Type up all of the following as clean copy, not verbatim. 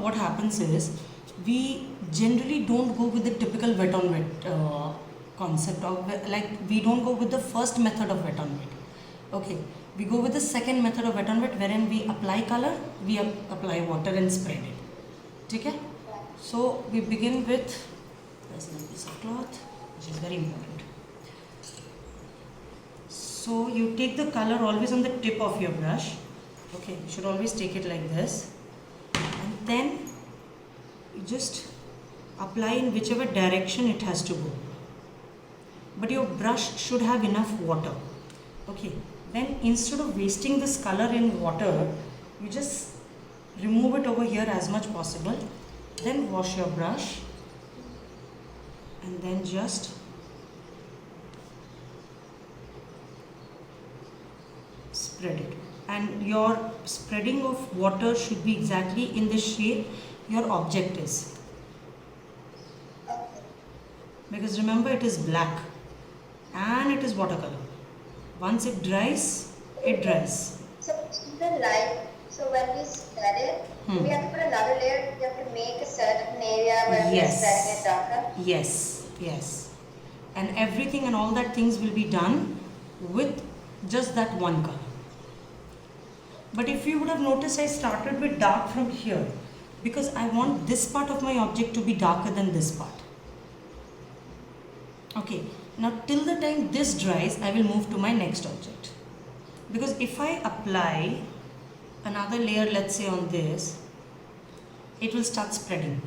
what happens is we generally don't go with the typical wet on wet concept of like we don't go with the first method of wet on wet. Okay, we go with the second method of wet on wet wherein we apply color, we apply water and spread it. Okay, so we begin with there's a piece of cloth which is very important. So you take the color always on the tip of your brush. Okay, you should always take it like this, and then you just apply in whichever direction it has to go, but your brush should have enough water. Okay, then instead of wasting this color in water, you just remove it over here as much possible, then wash your brush and then just spread it. And your spreading of water should be exactly in the shape your object is, because remember it is black and it is watercolor. Once it dries, it dries. So even light, so when we spread it, we have to put another layer, we have to make a certain area where we are spreading it darker. Yes. And everything and all that things will be done with just that one color. But if you would have noticed, I started with dark from here because I want this part of my object to be darker than this part. Okay, now till the time this dries, I will move to my next object. Because if I apply another layer, let's say on this, it will start spreading.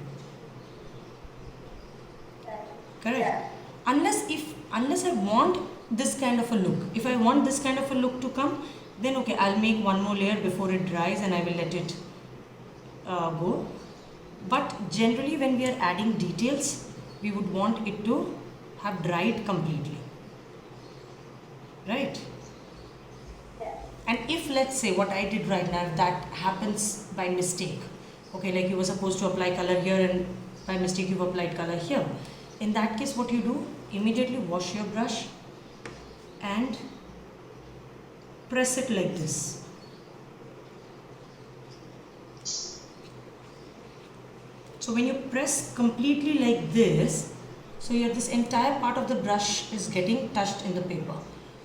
Correct? Yeah. Unless I want this kind of a look. If I want this kind of a look to come, then okay, I'll make one more layer before it dries and I will let it go. But generally when we are adding details, we would want it to have dried completely. Right? Yeah. And if let's say what I did right now, if that happens by mistake, okay, like you were supposed to apply color here and by mistake you've applied color here. In that case, what you do, immediately wash your brush and press it like this. So when you press completely like this, so your this entire part of the brush is getting touched in the paper.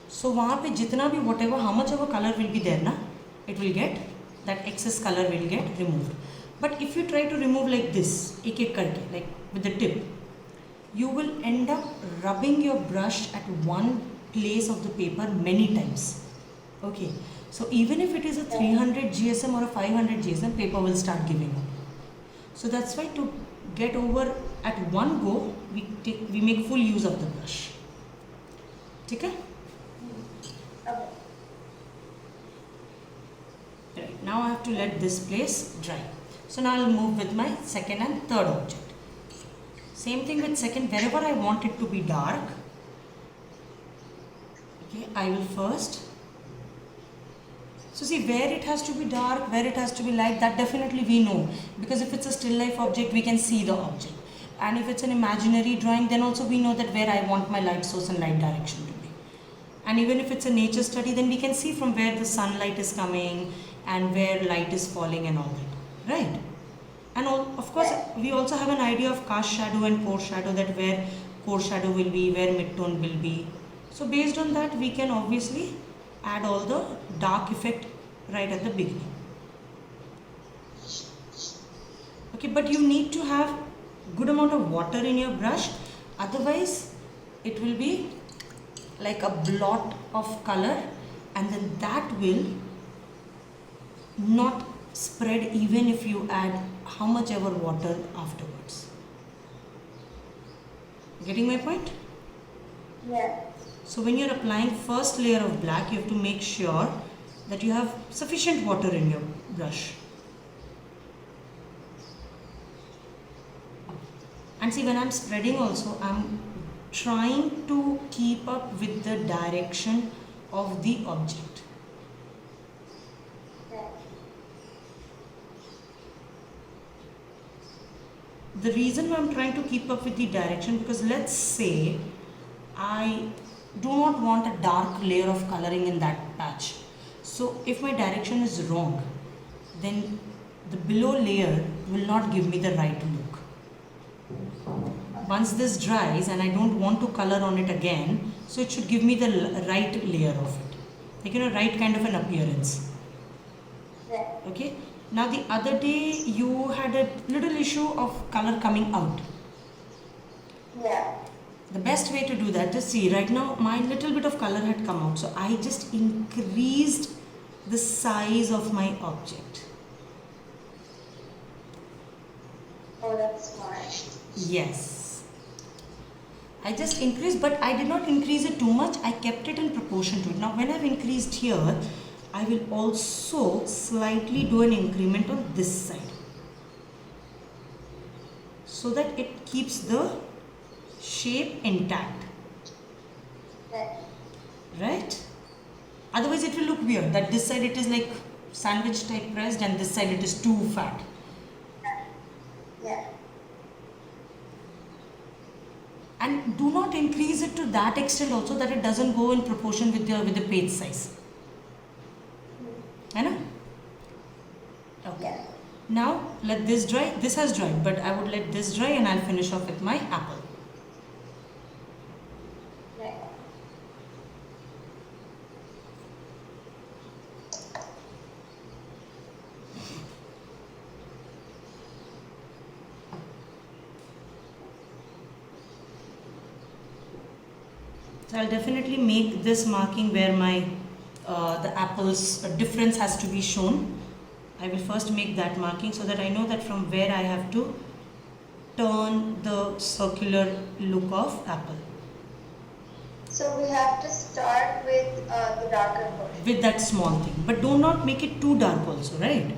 So वहाँ पे जितना भी whatever, how much of a color will be there ना, it will get, that excess color will get removed. But if you try to remove like this, एक एक करके, like with the tip, you will end up rubbing your brush at one place of the paper many times. Okay, so even if it is a 300 GSM or a 500 GSM, paper will start giving up. So that's why to get over at one go, we make full use of the brush. Okay? Okay. Right, now I have to let this place dry. So now I'll move with my second and third object. Same thing with second, wherever I want it to be dark, okay, I will first. So see, where it has to be dark, where it has to be light, that definitely we know, because if it's a still life object, we can see the object. And if it's an imaginary drawing, then also we know that where I want my light source and light direction to be. And even if it's a nature study, then we can see from where the sunlight is coming and where light is falling and all that, right? And of course, we also have an idea of cast shadow and core shadow, that where core shadow will be, where midtone will be. So based on that, we can obviously add all the dark effect right at the beginning. Okay, but you need to have good amount of water in your brush, otherwise it will be like a blot of color, and then that will not spread even if you add how much ever water afterwards. Getting my point? Yeah. So when you're applying first layer of black, you have to make sure that you have sufficient water in your brush. And see, when I'm spreading also, I'm trying to keep up with the direction of the object. Yeah. The reason why I'm trying to keep up with the direction, because let's say I do not want a dark layer of coloring in that patch. So if my direction is wrong, then the below layer will not give me the right look. Once this dries and I don't want to color on it again, so it should give me the right layer of it. Like, right kind of an appearance. Yeah. Okay. Now the other day you had a little issue of color coming out. Yeah. The best way to do that is, see, right now my little bit of color had come out, so I just increased the size of my object. Oh, that's smart. Yes, I just increased, but I did not increase it too much. I kept it in proportion to it. Now when I've increased here, I will also slightly do an increment on this side, so that it keeps the shape intact. Right. Right? Otherwise it will look weird that this side it is like sandwich type pressed and this side it is too fat. Yeah. And do not increase it to that extent also that it doesn't go in proportion with the page size. I know? Okay. Yeah. Now let this dry. This has dried, but I would let this dry and I'll finish off with my apple. Right. So I'll definitely make this marking where my the apple's difference has to be shown. I will first make that marking so that I know that from where I have to turn the circular look of apple. So we have to start with the darker portion. With that small thing, but do not make it too dark also, right?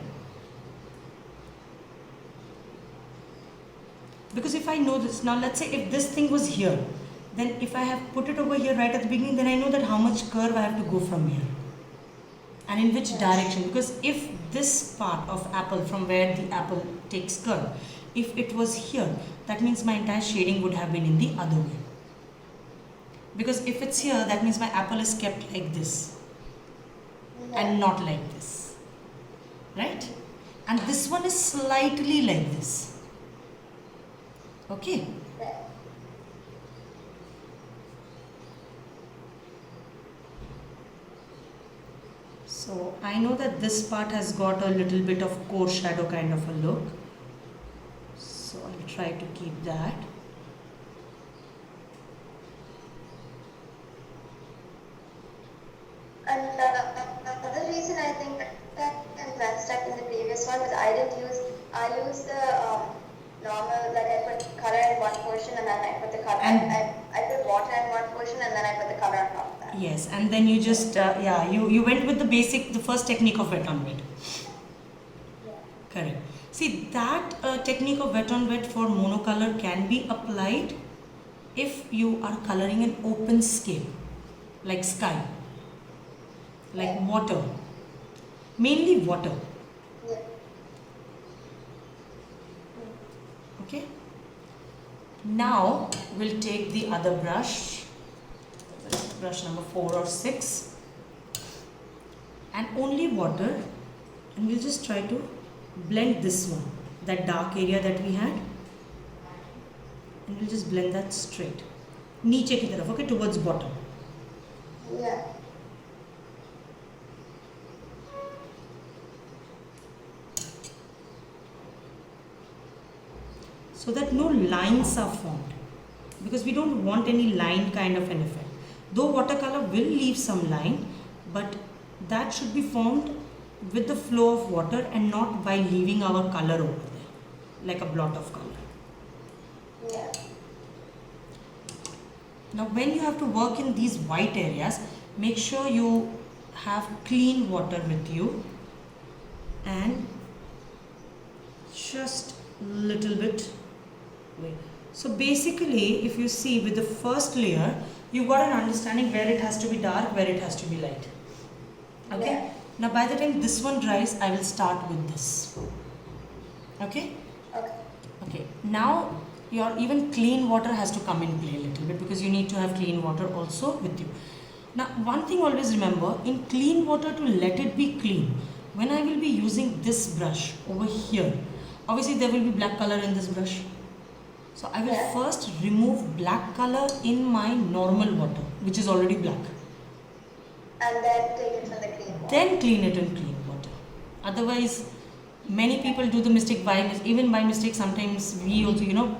Because if I know this, now let's say if this thing was here, then if I have put it over here right at the beginning, then I know that how much curve I have to go from here and in which direction. Because if this part of apple from where the apple takes curve, if it was here, that means my entire shading would have been in the other way. Because if it's here, that means my apple is kept like this and not like this, right? And this one is slightly like this. Okay. Right. So I know that this part has got a little bit of core shadow kind of a look. So I'll try to keep that. And another reason I think that I messed up in the previous one was I used the normal, like I put color in one portion and then I put the color, And- I put water in one portion and then I put the color on top of that. Yes, and then you just, you went with the first technique of wet on wet. Yeah. Correct. See, that technique of wet on wet for monocolor can be applied if you are coloring an open scale, like sky, like water, mainly water. Yeah. Okay. Now we'll take the other brush, brush number 4 or 6, and only water, and we'll just try to blend this one, that dark area that we had, and we'll just blend that straight नीचे की तरफ, okay, towards bottom. Yeah. So that no lines are formed, because we don't want any line kind of an effect. Though watercolor will leave some line, but that should be formed with the flow of water and not by leaving our color over there, like a blot of color. Yeah. Now when you have to work in these white areas, make sure you have clean water with you and just little bit wait. So basically, if you see with the first layer, you've got an understanding where it has to be dark, where it has to be light. Okay. Yeah. Now by the time this one dries, I will start with this. Okay. Okay. Okay. Now your even clean water has to come in play a little bit, because you need to have clean water also with you. Now one thing always remember, in clean water, to let it be clean, when I will be using this brush over here, obviously there will be black color in this brush. So I will Yeah. first remove black color in my normal water, which is already black. And then take it from the clean water. Then clean it in clean water. Otherwise, many people do the mistake even by mistake. Sometimes we also,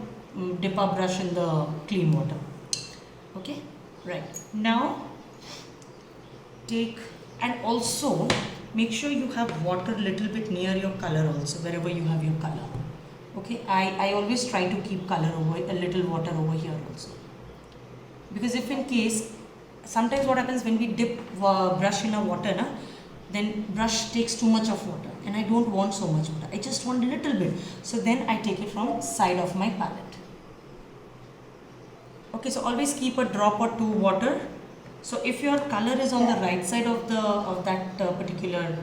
dip our brush in the clean water. Okay, right. Now, take, and also make sure you have water little bit near your color also, wherever you have your color. Okay, I always try to keep color over, a little water over here also. Because if in case, sometimes what happens when we dip brush in a water, then brush takes too much of water and I don't want so much water. I just want a little bit. So then I take it from side of my palette. Okay, so always keep a drop or two water. So if your color is on the right side of that particular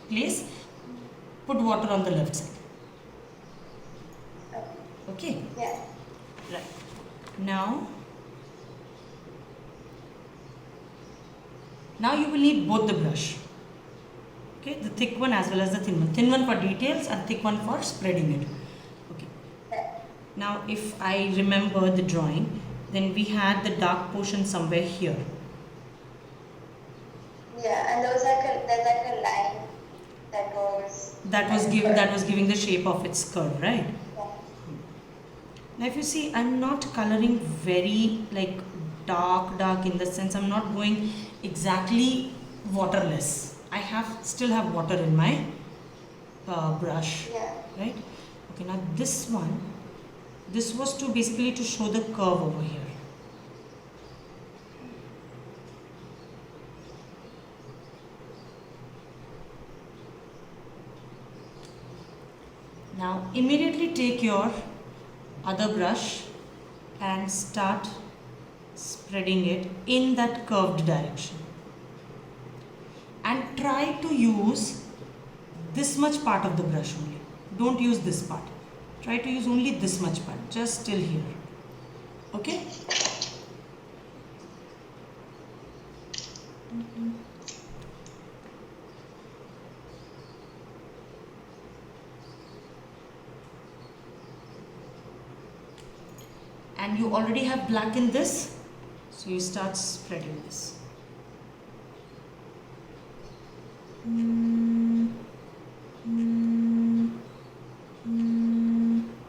place, put water on the left side. Okay. Yeah. Right. Now you will need both the brush. Okay, the thick one as well as the thin one. Thin one for details and thick one for spreading it. Okay. Yeah. Now if I remember the drawing, then we had the dark portion somewhere here. Yeah, and there's like a line that goes. That was giving the shape of its curve, right? Yeah. Now if you see, I'm not coloring very like dark in the sense I'm not going exactly waterless. I still have water in my brush, Yeah. right? Okay, now this was to basically to show the curve over here. Now immediately take your other brush and start spreading it in that curved direction. And try to use this much part of the brush only. Don't use this part. Try to use only this much part, just till here. Okay? And you already have black in this, so you start spreading this.